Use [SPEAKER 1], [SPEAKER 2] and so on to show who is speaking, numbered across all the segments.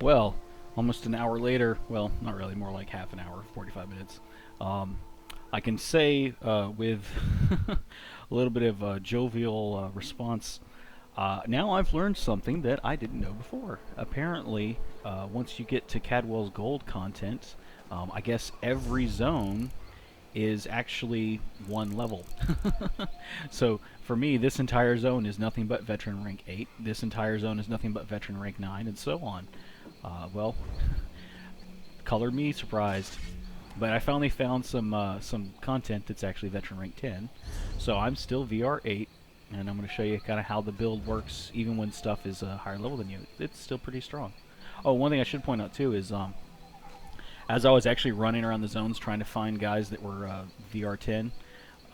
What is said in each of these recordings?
[SPEAKER 1] Well, almost an hour later, well, not really, more like half an hour, 45 minutes, um, I can say with a little bit of a jovial response, now I've learned something that I didn't know before. Apparently, once you get to Cadwell's gold content, I guess every zone is actually one level. So for me, this entire zone is nothing but veteran rank 8. This entire zone is nothing but veteran rank 9, and so on. Well, color me surprised. But I finally found some content that's actually veteran rank 10. So I'm still VR 8, and I'm going to show you kind of how the build works even when stuff is a higher level than you. It's still pretty strong. Oh, one thing I should point out too is as I was actually running around the zones trying to find guys that were VR 10,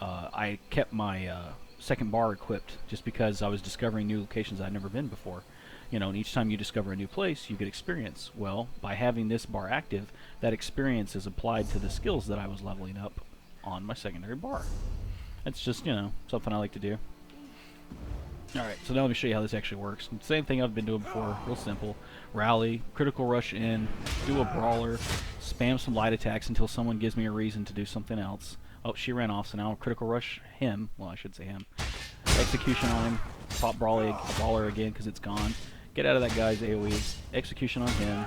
[SPEAKER 1] I kept my second bar equipped just because I was discovering new locations I'd never been before. You know, and each time you discover a new place, you get experience. Well, by having this bar active, that experience is applied to the skills that I was leveling up on my secondary bar. It's just, you know, something I like to do. Alright, so now let me show you how this actually works. Same thing I've been doing before, real simple. Rally, critical rush in, do a brawler, spam some light attacks until someone gives me a reason to do something else. Oh, she ran off, so now I'll critical rush him. Well, I should say him. Execution on him. Pop brawler again because it's gone. Get out of that guy's AoE. Execution on him.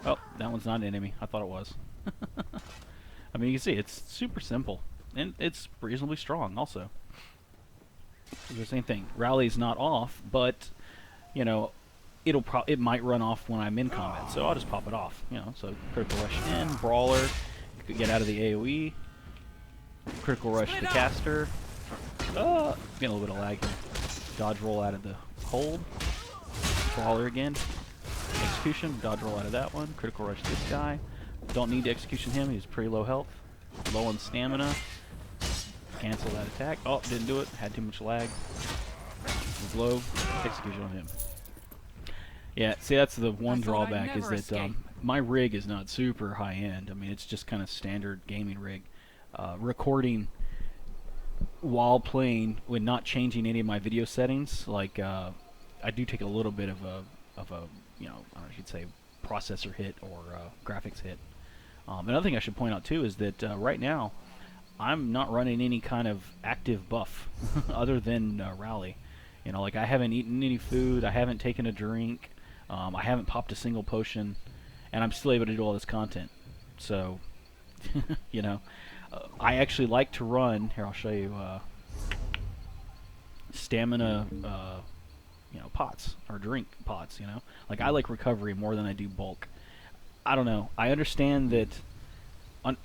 [SPEAKER 1] Oh, that one's not an enemy. I thought it was. I mean, you can see, it's super simple. And it's reasonably strong, also. The same thing. Rally's not off, but, you know, it might run off when I'm in combat, so I'll just pop it off. You know, so critical rush in, brawler, get out of the AoE, critical rush the caster. Oh, getting a little bit of lag here. Dodge roll out of the hold, brawler again, execution, dodge roll out of that one, critical rush this guy. Don't need to execution him, he's pretty low health, low on stamina. Cancel that attack. Oh, didn't do it. Had too much lag. Was low. Execution on him. Yeah, see, that's the one drawback is that my rig is not super high end. I mean, it's just kind of standard gaming rig. Recording while playing with not changing any of my video settings, like I do take a little bit of a you know, I should say processor hit or graphics hit. Another thing I should point out too is that right now I'm not running any kind of active buff other than Rally. You know, like I haven't eaten any food, I haven't taken a drink, I haven't popped a single potion, and I'm still able to do all this content. So, you know, I actually like to run, here I'll show you, stamina, you know, pots, or drink pots, you know. Like I like recovery more than I do bulk. I don't know, I understand that,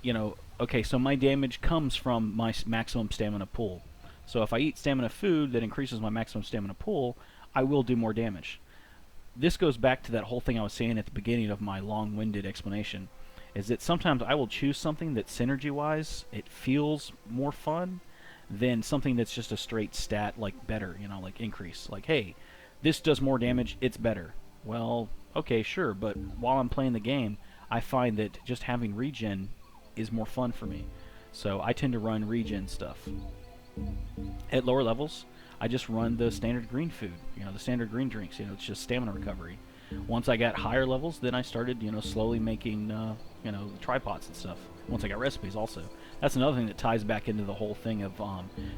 [SPEAKER 1] you know, okay, so my damage comes from my maximum stamina pool. So if I eat stamina food that increases my maximum stamina pool, I will do more damage. This goes back to that whole thing I was saying at the beginning of my long-winded explanation, is that sometimes I will choose something that synergy-wise, it feels more fun than something that's just a straight stat, like better, you know, like increase. Like, hey, this does more damage, it's better. Well, okay, sure, but while I'm playing the game, I find that just having regen is more fun for me. So I tend to run regen stuff. At lower levels, I just run the standard green food, you know, the standard green drinks, you know, it's just stamina recovery. Once I got higher levels, then I started, you know, slowly making, you know, tripods and stuff. Once I got recipes also. That's another thing that ties back into the whole thing of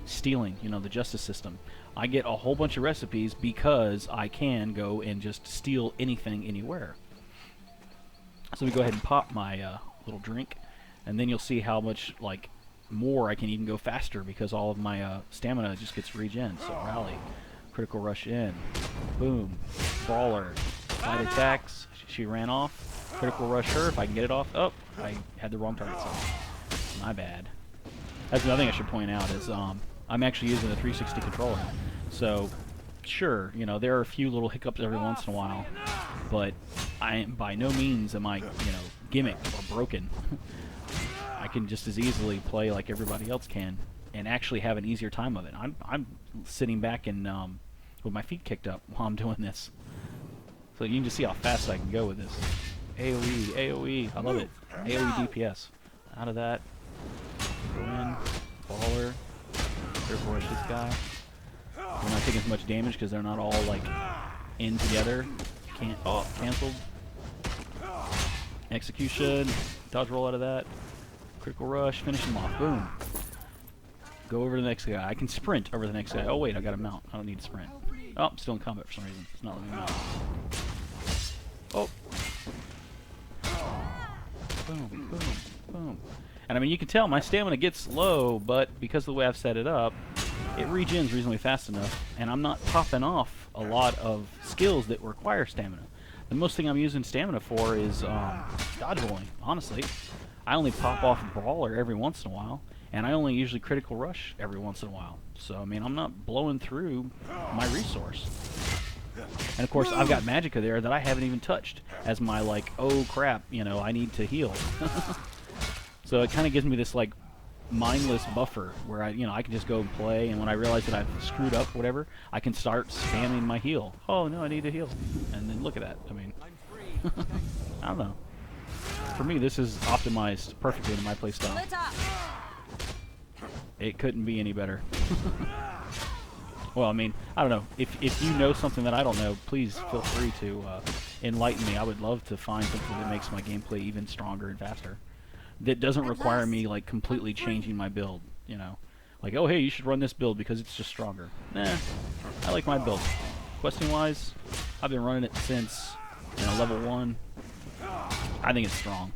[SPEAKER 1] stealing, you know, the justice system. I get a whole bunch of recipes because I can go and just steal anything anywhere. So we go ahead and pop my little drink. And then you'll see how much, like, more I can even go faster because all of my stamina just gets regen. So rally, critical rush in, boom, brawler, light attacks, she ran off, critical rush her, if I can get it off. Oh, I had the wrong target set. My bad. That's another thing I should point out is I'm actually using a 360 controller. So, sure, you know, there are a few little hiccups every once in a while, but by no means am I, you know, gimmicked or broken. I can just as easily play like everybody else can and actually have an easier time of it. I'm sitting back and with my feet kicked up while I'm doing this. So you can just see how fast I can go with this. AoE, AoE, I love it. AoE DPS. Out of that, go in, baller, critical rush this guy. We're not taking as much damage because they're not all like in together. Can't, oh, cancelled. Execution. Dodge roll out of that. Critical rush. Finish him off. Boom. Go over to the next guy. I can sprint over the next guy. Oh wait, I got a mount. I don't need to sprint. Oh, I'm still in combat for some reason. It's not letting me mount. Oh. Boom, boom, boom. And I mean, you can tell my stamina gets low, but because of the way I've set it up, it regens reasonably fast enough, and I'm not popping off a lot of skills that require stamina. The most thing I'm using stamina for is dodge rolling, honestly. I only pop off Brawler every once in a while, and I only usually critical rush every once in a while. So, I mean, I'm not blowing through my resource. And of course, I've got Magicka there that I haven't even touched as my, like, oh crap, you know, I need to heal. So it kind of gives me this, like, mindless buffer where I can just go and play, and when I realize that I've screwed up or whatever, I can start spamming my heal. Oh no, I need to heal. And then look at that. I mean, I don't know. For me, this is optimized perfectly in my playstyle. It couldn't be any better. Well, I mean, I don't know. If you know something that I don't know, please feel free to enlighten me. I would love to find something that makes my gameplay even stronger and faster. That doesn't require me, like, completely changing my build, you know. Like, oh, hey, you should run this build because it's just stronger. Nah, I like my build. Questing-wise, I've been running it since, level 1. I think it's strong.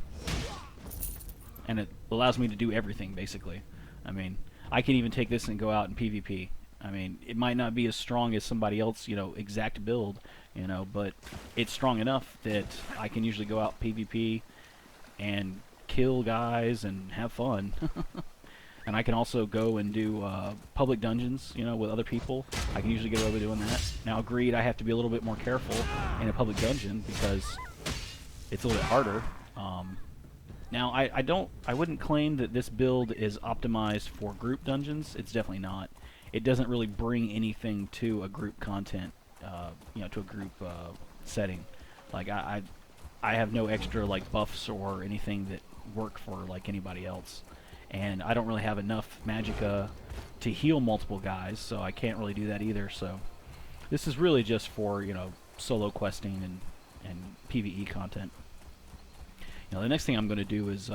[SPEAKER 1] And it allows me to do everything, basically. I mean, I can even take this and go out in PvP. I mean, it might not be as strong as somebody else, exact build, but it's strong enough that I can usually go out PvP and kill guys and have fun. And I can also go and do public dungeons, with other people. I can usually get away with doing that. Now, agreed, I have to be a little bit more careful in a public dungeon because it's a little bit harder. Now, I wouldn't claim that this build is optimized for group dungeons. It's definitely not. It doesn't really bring anything to a group content, to a group setting. Like, I have no extra, like, buffs or anything that work for, like, anybody else. And I don't really have enough Magicka to heal multiple guys, so I can't really do that either. So this is really just for, solo questing and PvE content. The next thing I'm going to do is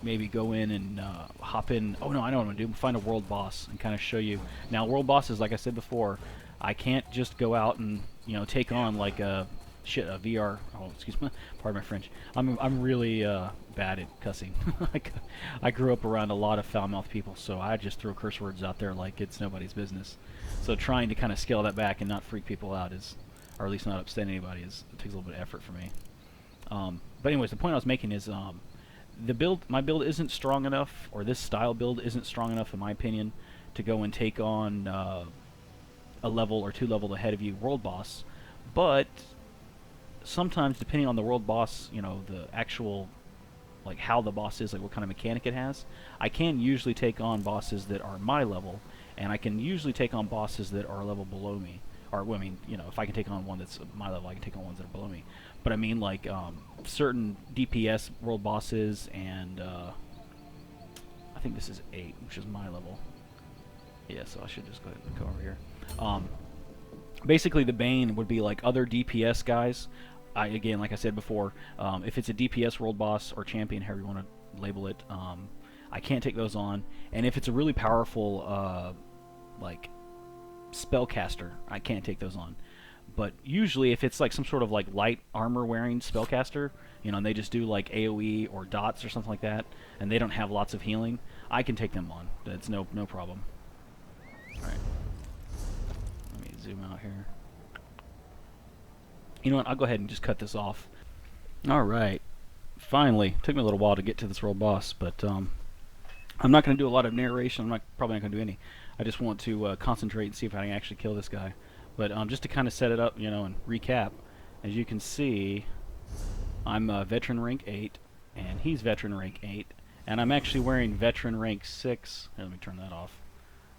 [SPEAKER 1] maybe go in and hop in. Oh no, I know what I'm going to do. Find a world boss and kind of show you. Now, world bosses, like I said before, I can't just go out and take on like a VR. Oh, excuse me, pardon my French. I'm really bad at cussing. I grew up around a lot of foul-mouthed people, so I just throw curse words out there like it's nobody's business. So trying to kind of scale that back and not freak people out or at least not upset anybody, it takes a little bit of effort for me. But anyways, the point I was making is my build isn't strong enough, or this style build isn't strong enough, in my opinion, to go and take on a level or 2 levels ahead of you world boss. But sometimes, depending on the world boss, the actual, like, how the boss is, like what kind of mechanic it has, I can usually take on bosses that are my level, and I can usually take on bosses that are a level below me. Or, well, I mean, if I can take on one that's my level, I can take on ones that are below me. But I mean, like, certain DPS world bosses, and I think this is 8, which is my level. Yeah, so I should just go ahead and go over here. Basically, the Bane would be like other DPS guys. Again, like I said before, if it's a DPS world boss or champion, however you want to label it, I can't take those on. And if it's a really powerful, like, spellcaster, I can't take those on. But usually, if it's like some sort of like light armor wearing spellcaster, and they just do like AoE or dots or something like that, and they don't have lots of healing, I can take them on. That's no problem. All right, let me zoom out here. You know what? I'll go ahead and just cut this off. All right, finally, took me a little while to get to this world boss, but I'm not going to do a lot of narration. I'm probably not going to do any. I just want to concentrate and see if I can actually kill this guy. But just to kind of set it up, and recap, as you can see, I'm veteran rank 8, and he's veteran rank 8, and I'm actually wearing veteran rank 6. Here, let me turn that off.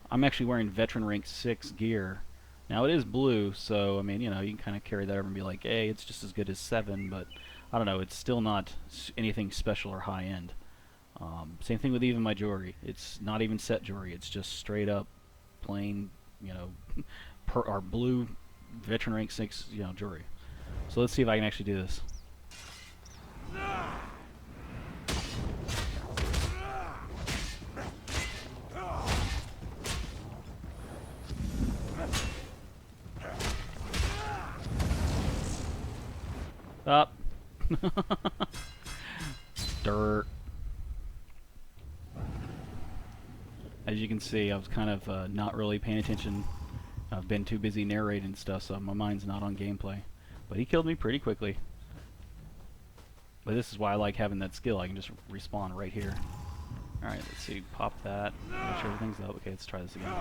[SPEAKER 1] I'm actually wearing veteran rank 6 gear. Now, it is blue, so, I mean, you can kind of carry that over and be like, hey, it's just as good as 7, but, I don't know, it's still not anything special or high-end. Same thing with even my jewelry. It's not even set jewelry. It's just straight up plain, our blue veteran rank 6, jewelry. So let's see if I can actually do this. Up. Dirt. As you can see, I was kind of not really paying attention. I've been too busy narrating stuff, so my mind's not on gameplay. But he killed me pretty quickly. But this is why I like having that skill. I can just respawn right here. Alright, let's see. Pop that. Make sure everything's up. Okay, let's try this again.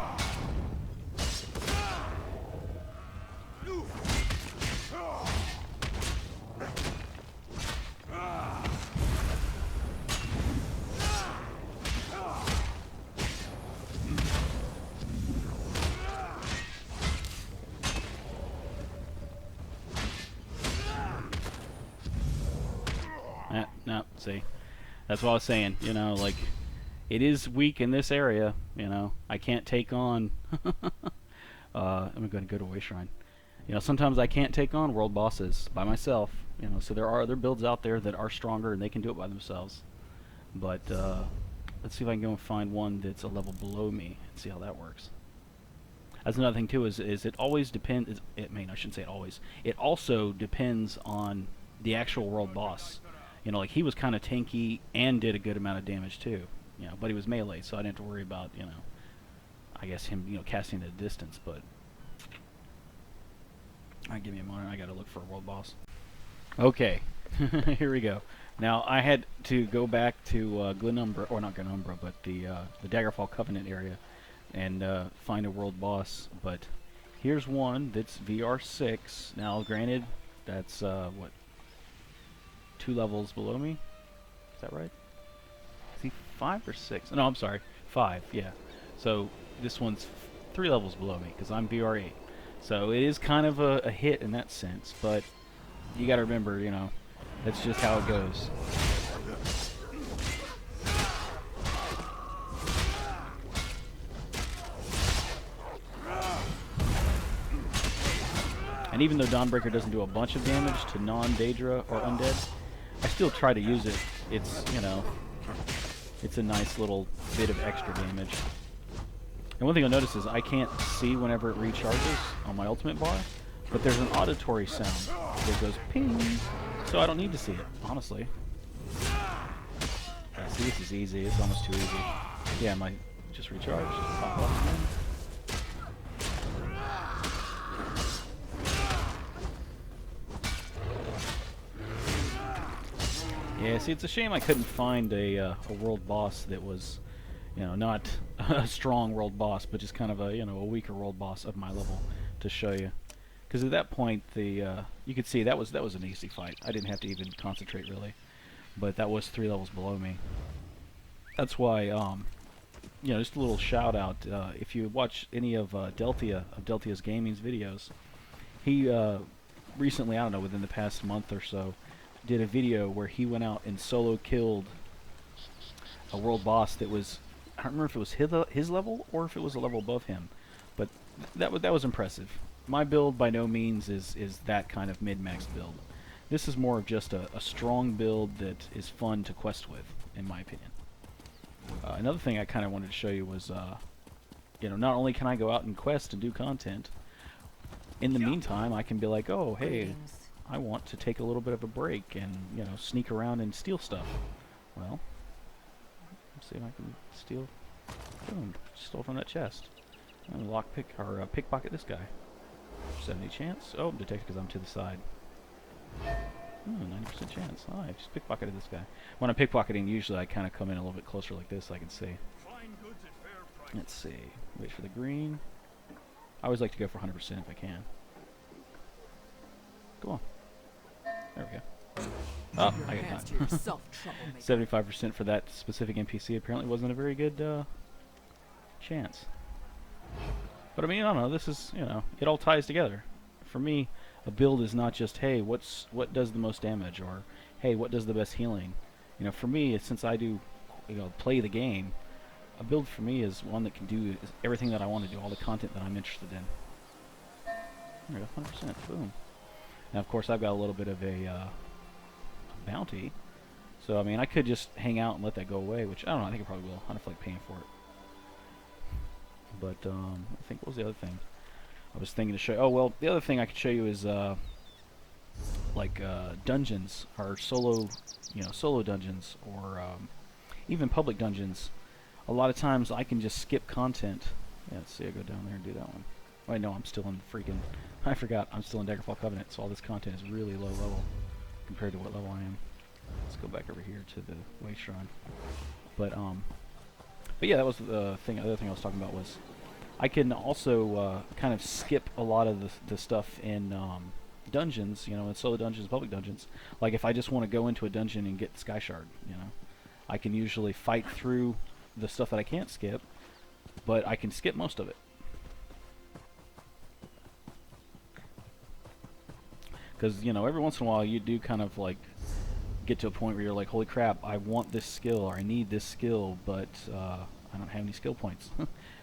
[SPEAKER 1] No, see. That's what I was saying, you know, like, it is weak in this area, you know. I can't take on... I'm going to go to Way Shrine. You know, sometimes I can't take on world bosses by myself, you know, so there are other builds out there that are stronger and they can do it by themselves. But, let's see if I can go and find one that's a level below me and see how that works. That's another thing, too, is it always depends... I shouldn't say it always. It also depends on the actual world boss. You know, like, he was kind of tanky and did a good amount of damage, too. You know, but he was melee, so I didn't have to worry about, you know, I guess him, you know, casting at a distance, but... Alright, give me a moment. I gotta look for a world boss. Okay. Here we go. Now, I had to go back to Glenumbra, or not Glenumbra, but the Daggerfall Covenant area, and find a world boss, but here's one that's VR6. Now, granted, that's, what, 2 levels below me? Is that right? Is he 5 or 6? No, I'm sorry, 5, yeah. So, this one's 3 levels below me, because I'm VR8. So, it is kind of a hit in that sense, but you gotta remember, you know, that's just how it goes. And even though Dawnbreaker doesn't do a bunch of damage to non-Daedra or undead, I still try to use it. It's, you know, it's a nice little bit of extra damage. And one thing you'll notice is I can't see whenever it recharges on my ultimate bar, but there's an auditory sound that goes ping, so I don't need to see it, honestly. Yeah, see, this is easy. It's almost too easy. Yeah, my just recharged. Pop off again. Yeah, see, it's a shame I couldn't find a world boss that was, you know, not a strong world boss, but just kind of a, you know, a weaker world boss of my level to show you. Because at that point, you could see that was an easy fight. I didn't have to even concentrate really, but that was 3 levels below me. That's why, you know, just a little shout out. If you watch any of Deltia's Gaming's videos, he recently, I don't know, within the past month or so, did a video where he went out and solo killed a world boss that was, I don't remember if it was his level or if it was a level above him, but that was impressive. My build by no means is that kind of mid-max build. This is more of just a strong build that is fun to quest with, in my opinion. Another thing I kind of wanted to show you was, you know, not only can I go out and quest and do content, in the meantime I can be like, oh, hey, I want to take a little bit of a break and, you know, sneak around and steal stuff. Well, let's see if I can steal. Boom, stole from that chest. And lockpick or pickpocket this guy. 70 chance. Oh, detected because I'm to the side. 90% chance. Oh, I just pickpocketed this guy. When I'm pickpocketing, usually I kind of come in a little bit closer like this so I can see. Let's see. Wait for the green. I always like to go for 100% if I can. Go on. There we go. Oh, I got caught. 75% for that specific NPC apparently wasn't a very good chance. But I mean, I don't know, this is, you know, it all ties together. For me, a build is not just, hey, what does the most damage, or hey, what does the best healing. You know, for me, since I do, you know, play the game, a build for me is one that can do everything that I want to do, all the content that I'm interested in. There we go, 100%, boom. Now, of course, I've got a little bit of a bounty, so I mean, I could just hang out and let that go away, which I don't know. I think I probably will. I don't feel like paying for it. But I think what was the other thing I was thinking to show? Oh well, the other thing I could show you is like dungeons or solo, solo dungeons or even public dungeons, a lot of times I can just skip content. Yeah, let's see, I go down there and do that one. Oh, I know I'm still in freaking. I forgot I'm still in Daggerfall Covenant, so all this content is really low level compared to what level I am. Let's go back over here to the Way Shrine. But yeah, that was the thing. Other thing I was talking about was I can also kind of skip a lot of the stuff in dungeons, in solo dungeons, public dungeons. Like if I just want to go into a dungeon and get Sky Shard, I can usually fight through the stuff that I can't skip, but I can skip most of it. Because, every once in a while you do kind of like get to a point where you're like, holy crap, I want this skill or I need this skill, but I don't have any skill points.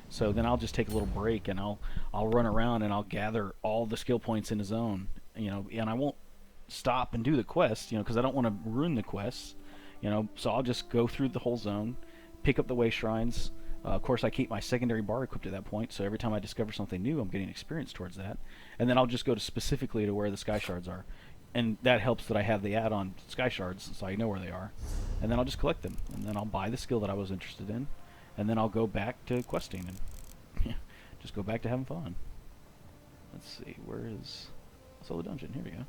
[SPEAKER 1] So then I'll just take a little break and I'll run around and I'll gather all the skill points in a zone, and I won't stop and do the quest, because I don't want to ruin the quests, so I'll just go through the whole zone, pick up the way shrines. Of course, I keep my secondary bar equipped at that point, so every time I discover something new, I'm getting experience towards that. And then I'll just go to specifically to where the Sky Shards are. And that helps that I have the add-on Sky Shards, so I know where they are. And then I'll just collect them. And then I'll buy the skill that I was interested in. And then I'll go back to questing and just go back to having fun. Let's see, where is Solo Dungeon? Here we go.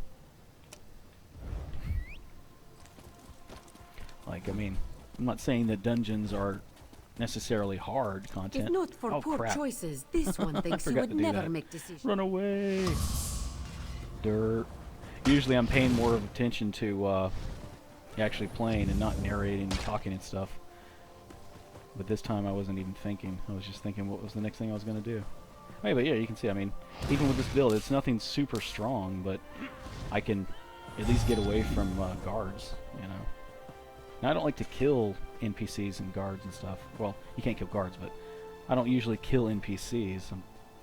[SPEAKER 1] Like, I mean, I'm not saying that dungeons are necessarily hard content.
[SPEAKER 2] If not for poor
[SPEAKER 1] crap.
[SPEAKER 2] choices, this one thinks he would never make decisions.
[SPEAKER 1] Run away! Dirt. Usually I'm paying more of attention to actually playing and not narrating and talking and stuff. But this time I wasn't even thinking. I was just thinking what was the next thing I was going to do. Hey, but yeah, you can see, I mean, even with this build, it's nothing super strong, but I can at least get away from guards, Now, I don't like to kill NPCs and guards and stuff. Well, you can't kill guards, but I don't usually kill NPCs.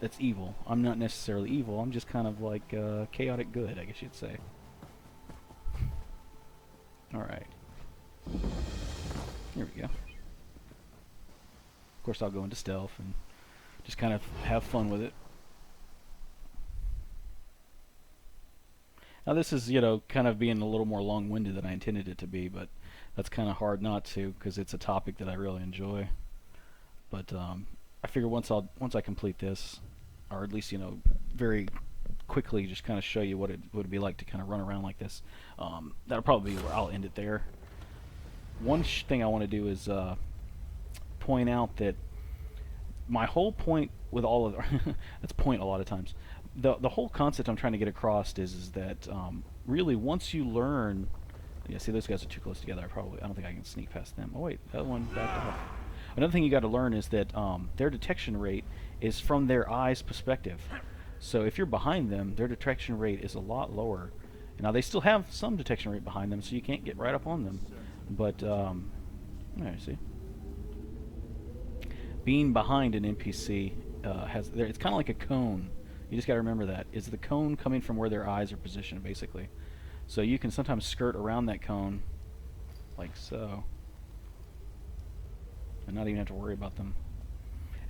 [SPEAKER 1] That's evil. I'm not necessarily evil. I'm just kind of like chaotic good, I guess you'd say. Alright. Here we go. Of course, I'll go into stealth and just kind of have fun with it. Now this is, kind of being a little more long-winded than I intended it to be, but that's kind of hard not to, because it's a topic that I really enjoy. But I figure once I complete this, or at least very quickly, just kind of show you what it would be like to kind of run around like this. That'll probably be where I'll end it there. One thing I want to do is point out that my whole point with all of that's point a lot of times. The whole concept I'm trying to get across is that really once you learn. Yeah, see, those guys are too close together. I don't think I can sneak past them. Oh wait, that one backed off. Another thing you got to learn is that their detection rate is from their eyes' perspective. So if you're behind them, their detection rate is a lot lower. Now they still have some detection rate behind them, so you can't get right up on them. But there, see, being behind an NPC it's kind of like a cone. You just got to remember that. Is the cone coming from where their eyes are positioned, basically. So you can sometimes skirt around that cone, like so, and not even have to worry about them.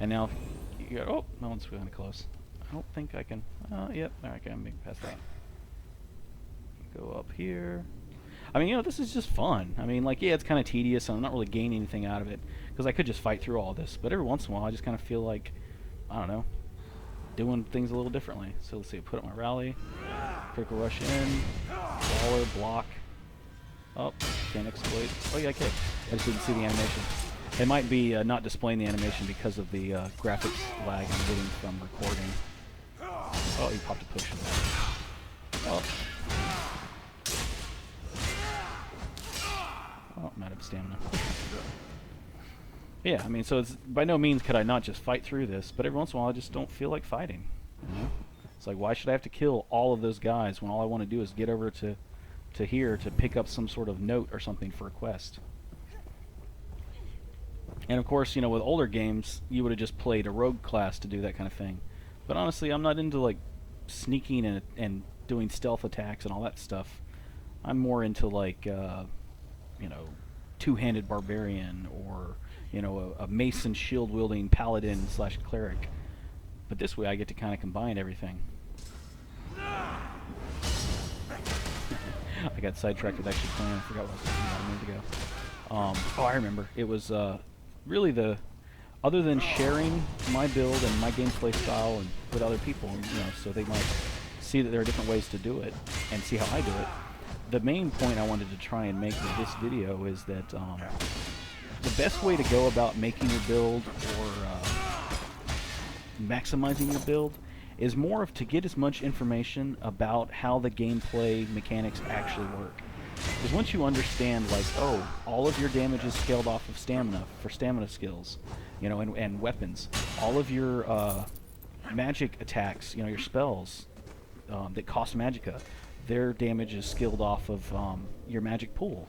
[SPEAKER 1] And now, you got, oh, that one's kind of close. I don't think I can, yep, there I can make past that. Go up here. I mean, this is just fun. I mean, like, yeah, it's kind of tedious, and I'm not really gaining anything out of it, because I could just fight through all this, but every once in a while, I just kind of feel like, I don't know, doing things a little differently. So let's see, put up my rally, critical rush in, baller, block. Oh, can't exploit. Oh yeah, I can. I just didn't see the animation. It might be not displaying the animation because of the graphics lag I'm getting from recording. Oh, he popped a potion. Oh. Oh, I'm out of stamina. Yeah, I mean, so it's by no means could I not just fight through this, but every once in a while I just don't feel like fighting. It's like, why should I have to kill all of those guys when all I want to do is get over to here to pick up some sort of note or something for a quest? And of course, with older games, you would have just played a rogue class to do that kind of thing. But honestly, I'm not into like sneaking and doing stealth attacks and all that stuff. I'm more into like, two-handed barbarian or a mason shield-wielding paladin / cleric. But this way I get to kind of combine everything. I got sidetracked with actually playing. I forgot what I was talking about a minute ago. Oh, I remember. It was really the other than sharing my build and my gameplay style and with other people, so they might see that there are different ways to do it and see how I do it. The main point I wanted to try and make with this video is that the best way to go about making your build or maximizing your build is more of to get as much information about how the gameplay mechanics actually work. Because once you understand, like, oh, all of your damage is scaled off of stamina for stamina skills, and weapons. All of your magic attacks, your spells that cost magicka, their damage is scaled off of your magic pool.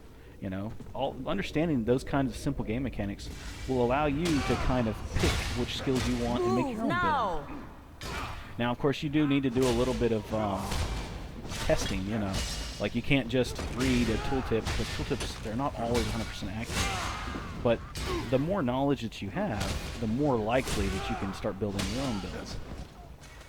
[SPEAKER 1] All understanding those kinds of simple game mechanics will allow you to kind of pick which skills you want and make your own build. Now, of course, you do need to do a little bit of testing, Like, you can't just read a tooltip, because tooltips, they're not always 100% accurate. But the more knowledge that you have, the more likely that you can start building your own builds.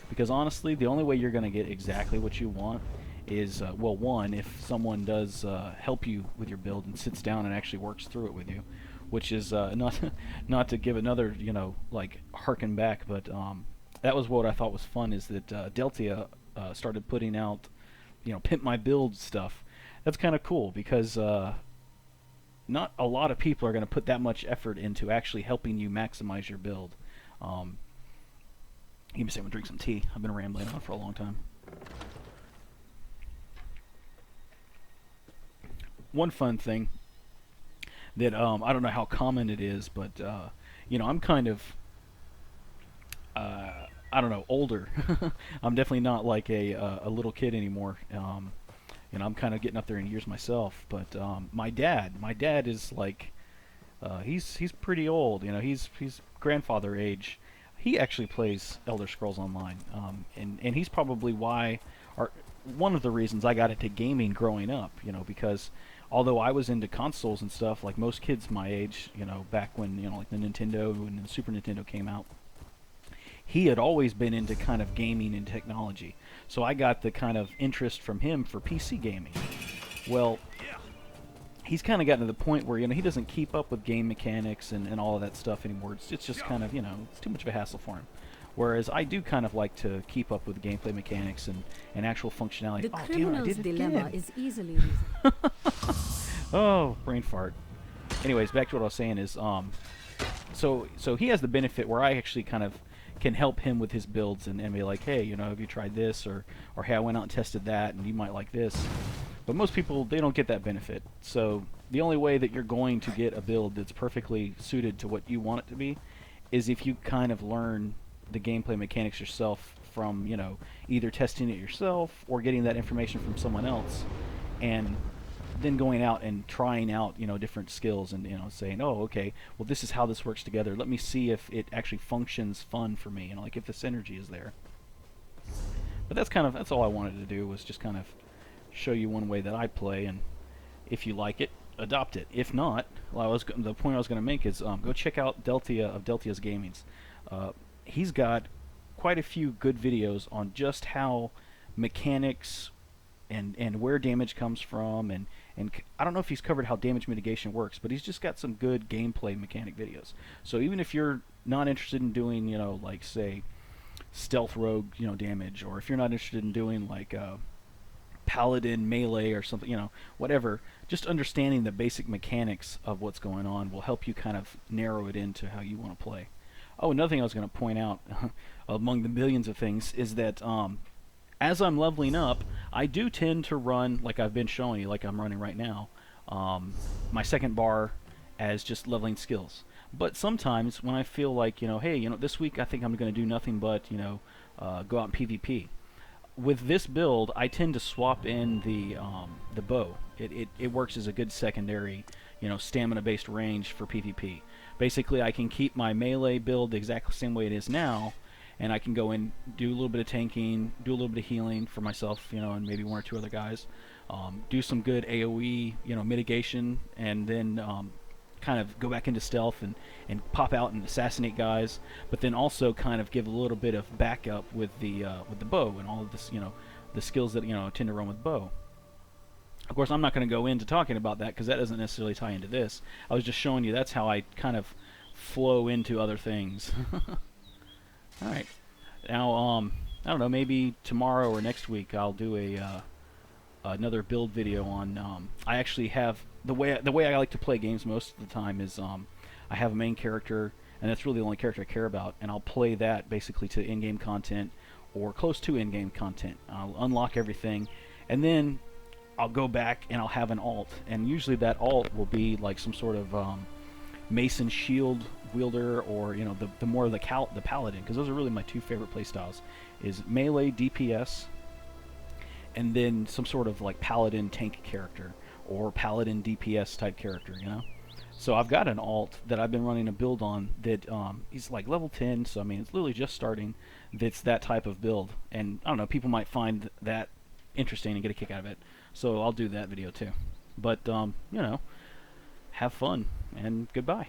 [SPEAKER 1] Because honestly, the only way you're going to get exactly what you want is, well, one, if someone does help you with your build and sits down and actually works through it with you, which is not to give another, like, harken back, but that was what I thought was fun, is that Deltia started putting out, pimp my build stuff. That's kind of cool, because not a lot of people are going to put that much effort into actually helping you maximize your build. Give me a second to drink some tea. I've been rambling on for a long time. One fun thing that I don't know how common it is, but I'm kind of I don't know, older. I'm definitely not like a little kid anymore. I'm kind of getting up there in years myself. But my dad is like, he's pretty old. He's grandfather age. He actually plays Elder Scrolls Online, and he's probably one of the reasons I got into gaming growing up. Because although I was into consoles and stuff, like most kids my age, back when like the Nintendo and the Super Nintendo came out, he had always been into kind of gaming and technology. So I got the kind of interest from him for PC gaming. Well, he's kind of gotten to the point where, he doesn't keep up with game mechanics and all of that stuff anymore. It's just kind of, it's too much of a hassle for him. Whereas I do kind of like to keep up with gameplay mechanics and actual functionality.
[SPEAKER 2] The criminal's dilemma is easily resolved.
[SPEAKER 1] Oh, brain fart. Anyways, back to what I was saying is, so he has the benefit where I actually kind of can help him with his builds and be like, hey, have you tried this, or hey, I went out and tested that and you might like this. But most people, they don't get that benefit. So the only way that you're going to get a build that's perfectly suited to what you want it to be is if you kind of learn the gameplay mechanics yourself from, either testing it yourself or getting that information from someone else, and then going out and trying out, different skills and, saying, oh, okay, well, this is how this works together. Let me see if it actually functions fun for me, like if the synergy is there. But that's all I wanted to do, was just kind of show you one way that I play, and if you like it, adopt it. If not, the point I was going to make is go check out Deltia of Deltia's Gamings. He's got quite a few good videos on just how mechanics and where damage comes from, and I don't know if he's covered how damage mitigation works, but he's just got some good gameplay mechanic videos. So even if you're not interested in doing, like, say, stealth rogue, damage, or if you're not interested in doing, like, paladin melee or something, whatever, just understanding the basic mechanics of what's going on will help you kind of narrow it into how you want to play. Oh, another thing I was going to point out, among the millions of things, is that as I'm leveling up, I do tend to run, like I've been showing you, like I'm running right now, my second bar as just leveling skills. But sometimes when I feel like, hey, this week I think I'm going to do nothing but, go out and PvP. With this build, I tend to swap in the bow. It works as a good secondary, stamina-based range for PvP. Basically, I can keep my melee build the exact same way it is now, and I can go in, do a little bit of tanking, do a little bit of healing for myself, and maybe one or two other guys. Do some good AoE, mitigation, and then kind of go back into stealth and pop out and assassinate guys. But then also kind of give a little bit of backup with the bow and all of this, the skills that I tend to run with bow. Of course, I'm not going to go into talking about that because that doesn't necessarily tie into this. I was just showing you that's how I kind of flow into other things. All right. Now, I don't know, maybe tomorrow or next week I'll do a another build video on. I actually have the way I like to play games most of the time is I have a main character, and that's really the only character I care about, and I'll play that basically to in-game content or close to in-game content. I'll unlock everything, and then I'll go back and I'll have an alt, and usually that alt will be like some sort of mason shield wielder, or the more of the paladin, because those are really my two favorite playstyles, is melee DPS, and then some sort of like paladin tank character or paladin DPS type character. So I've got an alt that I've been running a build on that he's like level 10, so I mean it's literally just starting. That's that type of build, and I don't know, people might find that interesting and get a kick out of it. So I'll do that video too. But have fun and goodbye.